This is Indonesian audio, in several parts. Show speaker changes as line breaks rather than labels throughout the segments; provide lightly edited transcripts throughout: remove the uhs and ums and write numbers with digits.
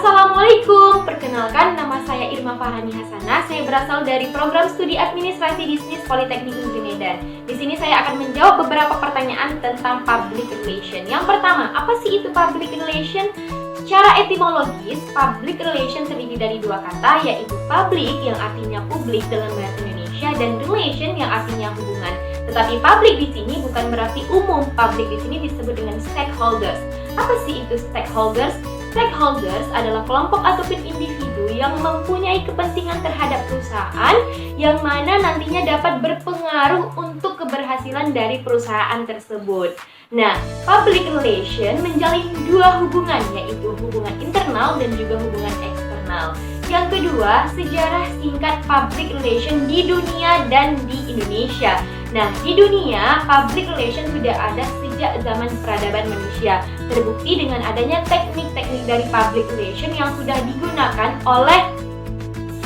Assalamualaikum, perkenalkan nama saya Irma Farhani Hasanah. Saya berasal dari program studi administrasi bisnis Politeknik Negeri Medan. Di sini saya akan menjawab beberapa pertanyaan tentang public relation. Yang pertama, apa sih itu public relation? Secara etimologis, public relation terdiri dari dua kata, yaitu public yang artinya publik dalam bahasa Indonesia dan relation yang artinya hubungan. Tetapi public di sini bukan berarti umum. Public di sini disebut dengan stakeholders. Apa sih itu stakeholders? Stakeholders adalah kelompok ataupun individu yang mempunyai kepentingan terhadap perusahaan yang mana nantinya dapat berpengaruh untuk keberhasilan dari perusahaan tersebut. Nah, public relation menjalin dua hubungan, yaitu hubungan internal dan juga hubungan eksternal. Yang kedua, sejarah singkat public relation di dunia dan di Indonesia. Nah, di dunia, public relation sudah ada sejak zaman peradaban manusia. Terbukti dengan adanya teknik-teknik dari public relation yang sudah digunakan oleh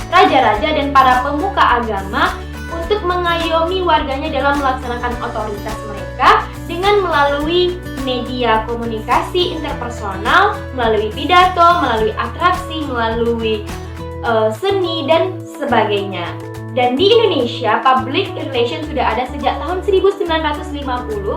raja-raja dan para pemuka agama untuk mengayomi warganya dalam melaksanakan otoritas mereka dengan melalui media komunikasi interpersonal, melalui pidato, melalui atraksi, melalui seni, dan sebagainya. Dan di Indonesia, public relation sudah ada sejak tahun 1950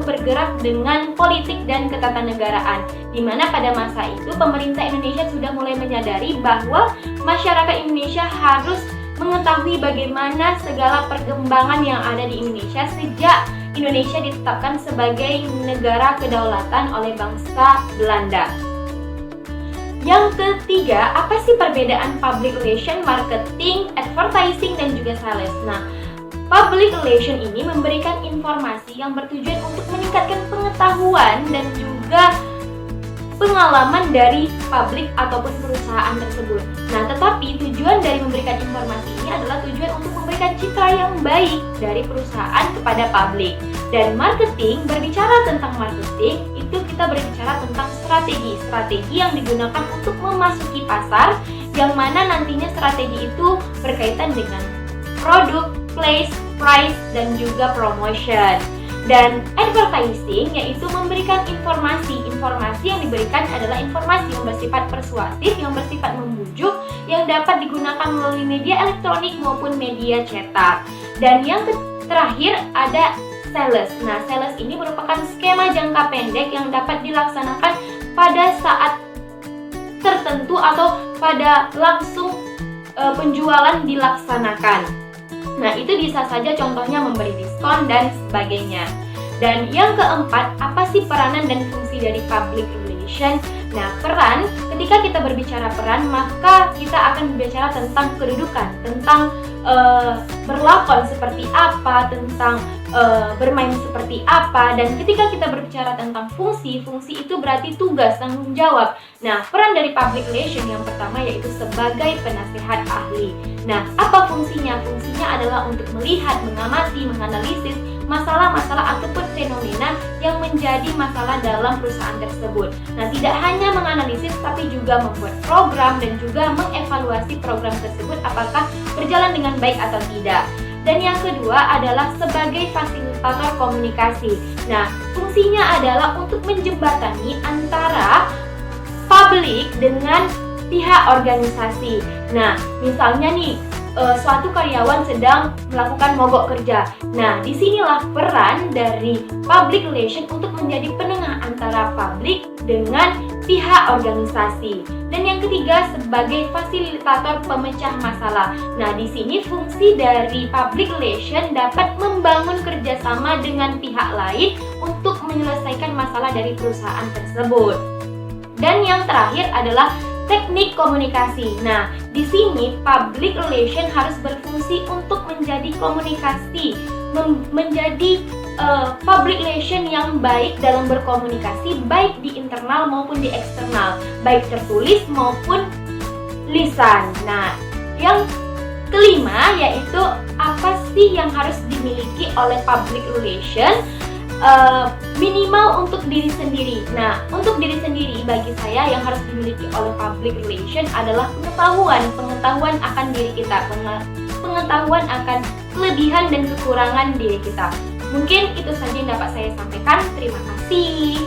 bergerak dengan politik dan ketatanegaraan, di mana pada masa itu pemerintah Indonesia sudah mulai menyadari bahwa masyarakat Indonesia harus mengetahui bagaimana segala perkembangan yang ada di Indonesia sejak Indonesia ditetapkan sebagai negara kedaulatan oleh bangsa Belanda. Yang ketiga, apa sih perbedaan public relation, marketing, advertising, dan juga sales? Nah, public relation ini memberikan informasi yang bertujuan untuk meningkatkan pengetahuan dan juga pengalaman dari publik ataupun perusahaan tersebut. Nah, tetapi tujuan dari memberikan informasi ini adalah tujuan untuk memberikan citra yang baik dari perusahaan kepada publik. Dan marketing, berbicara tentang marketing, itu kita berbicara tentang strategi yang digunakan untuk memasuki pasar, yang mana nantinya strategi itu berkaitan dengan produk, place, price, dan juga promotion. Dan advertising yaitu memberikan informasi yang diberikan adalah informasi yang bersifat persuasif, yang bersifat membujuk, yang dapat digunakan melalui media elektronik maupun media cetak. Dan yang terakhir ada sales. Nah, sales ini merupakan skema jangka pendek yang dapat dilaksanakan pada saat tertentu atau pada langsung penjualan dilaksanakan. Nah, itu bisa saja contohnya memberi diskon dan sebagainya. Dan yang keempat, apa sih peranan dan fungsi dari public relation? Nah, peran, ketika kita berbicara peran, maka kita akan berbicara tentang kedudukan, tentang berlakon seperti apa, tentang bermain seperti apa. Dan ketika kita berbicara tentang fungsi itu berarti tugas, tanggung jawab. Nah, peran dari public relation yang pertama yaitu sebagai penasehat ahli. Nah, apa fungsinya? Fungsinya adalah untuk melihat, mengamati, menganalisis masalah-masalah ataupun fenomena yang menjadi masalah dalam perusahaan tersebut. Nah, tidak hanya menganalisis tapi juga membuat program dan juga mengevaluasi program tersebut apakah berjalan dengan baik atau tidak. Dan yang kedua adalah sebagai fasilitator komunikasi. Nah, fungsinya adalah untuk menjembatani antara publik dengan pihak organisasi. Nah, misalnya nih, suatu karyawan sedang melakukan mogok kerja. Nah, disinilah peran dari public relation untuk menjadi penengah antara publik dengan pihak organisasi. Dan yang ketiga sebagai fasilitator pemecah masalah. Nah, di sini fungsi dari public relation dapat membangun kerjasama dengan pihak lain untuk menyelesaikan masalah dari perusahaan tersebut. Dan yang terakhir adalah teknik komunikasi. Nah, di sini public relation harus berfungsi untuk menjadi komunikasi, menjadi public relation yang baik dalam berkomunikasi, baik di internal maupun di eksternal, baik tertulis maupun lisan. Nah, yang kelima yaitu apa sih yang harus dimiliki oleh public relation? Minimal untuk diri sendiri. Nah, untuk diri sendiri bagi saya yang harus dimiliki oleh public relation adalah pengetahuan akan diri kita, pengetahuan akan kelebihan dan kekurangan diri kita. Mungkin itu saja yang dapat saya sampaikan. Terima kasih.